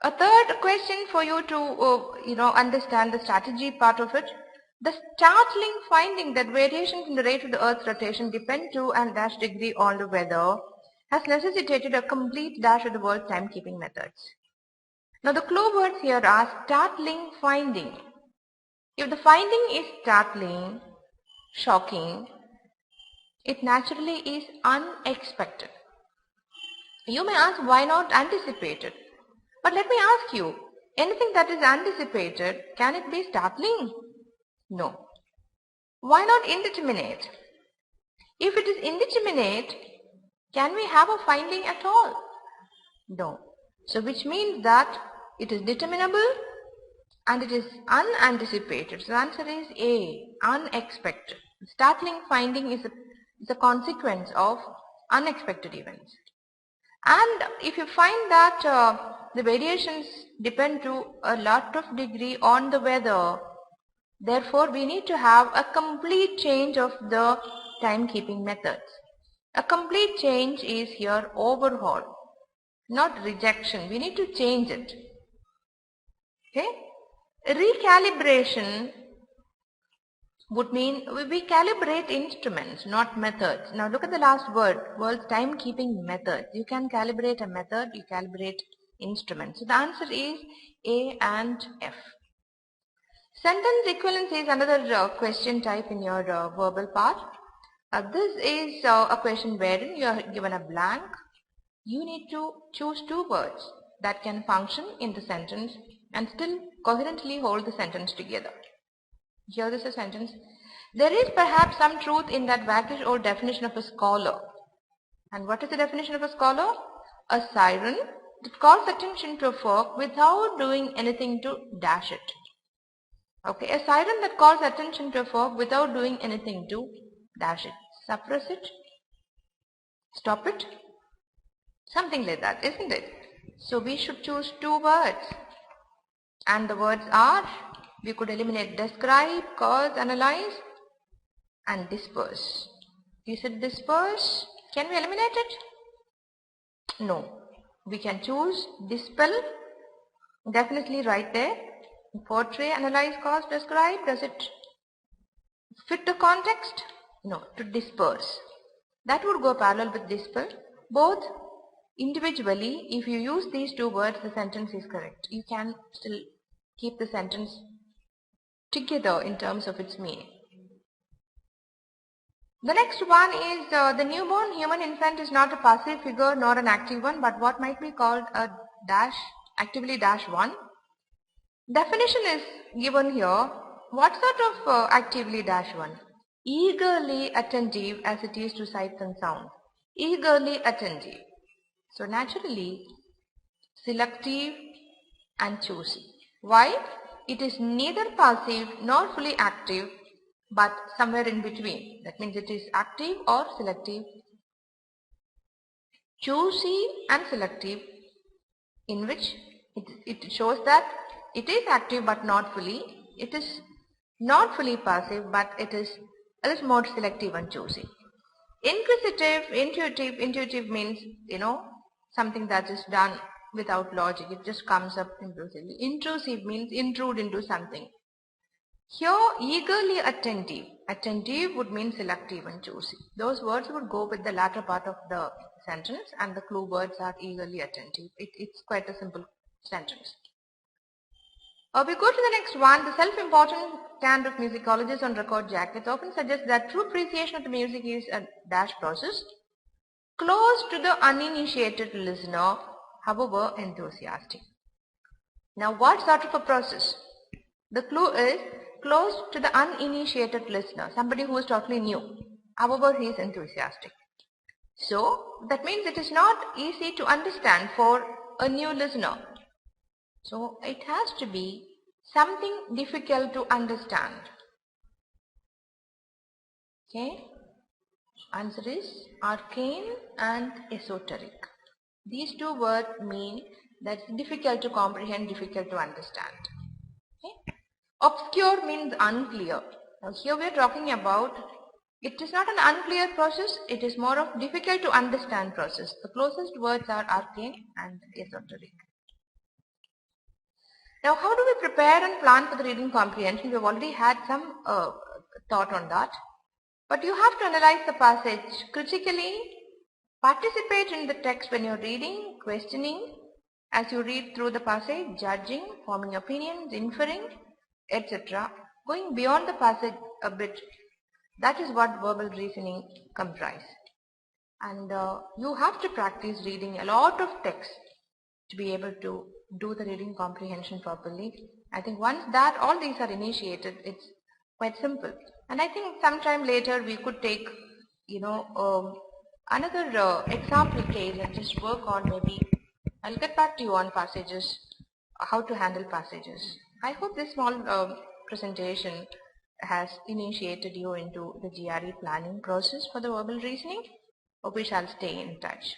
A third question for you to understand the strategy part of it. The startling finding that variations in the rate of the Earth's rotation depend to and dash degree on the weather has necessitated a complete dash of the world's timekeeping methods. Now the clue words here are startling finding. If the finding is startling, shocking, it naturally is unexpected. You may ask, why not anticipated? But let me ask you, anything that is anticipated, can it be startling? No. Why not indeterminate? If it is indeterminate, can we have a finding at all? No. So which means that it is determinable and it is unanticipated. So the answer is A, unexpected. Startling finding is a consequence of unexpected events. And if you find that the variations depend to a lot of degree on the weather, therefore we need to have a complete change of the timekeeping methods. A complete change is here overhaul, not rejection. We need to change it. Okay? Recalibration would mean we calibrate instruments, not methods. Now look at the last word, world's timekeeping methods. You can calibrate a method, you calibrate instruments. So the answer is A and F. Sentence equivalence is another question type in your verbal part. This is a question wherein you are given a blank. You need to choose two words that can function in the sentence and still coherently hold the sentence together. Here is a sentence. There is perhaps some truth in that waggish old definition of a scholar. And what is the definition of a scholar? A siren that calls attention to a folk without doing anything to dash it. Okay, a siren that calls attention to a folk without doing anything to dash it. Suppress it, stop it, something like that, isn't it? So we should choose two words. And the words are, we could eliminate describe, cause, analyze, and disperse. You said disperse. Can we eliminate it? No. We can choose dispel. Definitely right there. Portray, analyze, cause, describe. Does it fit the context? No. To disperse. That would go parallel with dispel. Both individually, if you use these two words, the sentence is correct. You can still keep the sentence together in terms of its meaning. The next one is the newborn human infant is not a passive figure nor an active one, but what might be called a actively dash one. Definition is given here. What sort of actively dash one? Eagerly attentive as it is to sights and sounds. Eagerly attentive. So naturally selective and choosy. Why? It is neither passive nor fully active, but somewhere in between. That means it is active or selective. Choosy and selective, in which it shows that it is active but not fully. It is not fully passive, but it is a little more selective and choosy. Inquisitive, intuitive. Intuitive means, something that is done without logic. It just comes up impulsively. Intrusive means intrude into something. Here, eagerly attentive. Attentive would mean selective and choosy. Those words would go with the latter part of the sentence, and the clue words are eagerly attentive. It's quite a simple sentence. We go to the next one. The self-important stand of musicologists on record jackets often suggests that true appreciation of the music is a dash process, close to the uninitiated listener, however enthusiastic. Now what sort of a process? The clue is close to the uninitiated listener, somebody who is totally new, however he is enthusiastic. So that means it is not easy to understand for a new listener. So it has to be something difficult to understand. Okay? Answer is arcane and esoteric. These two words mean that it's difficult to comprehend, difficult to understand. Okay? Obscure means unclear. Now here we are talking about, It is not an unclear process, it is more of difficult to understand process. The closest words are arcane and esoteric. Now, how do we prepare and plan for the reading comprehension? We have already had some thought on that. But you have to analyze the passage critically, participate in the text when you're reading, questioning as you read through the passage, judging, forming opinions, inferring, etc. Going beyond the passage a bit. That is what verbal reasoning comprises. And you have to practice reading a lot of text to be able to do the reading comprehension properly. I think once that all these are initiated, it's quite simple. And I think sometime later we could take, another example case and just work on maybe. I'll get back to you on passages, how to handle passages. I hope this small presentation has initiated you into the GRE planning process for the verbal reasoning. Hope we shall stay in touch.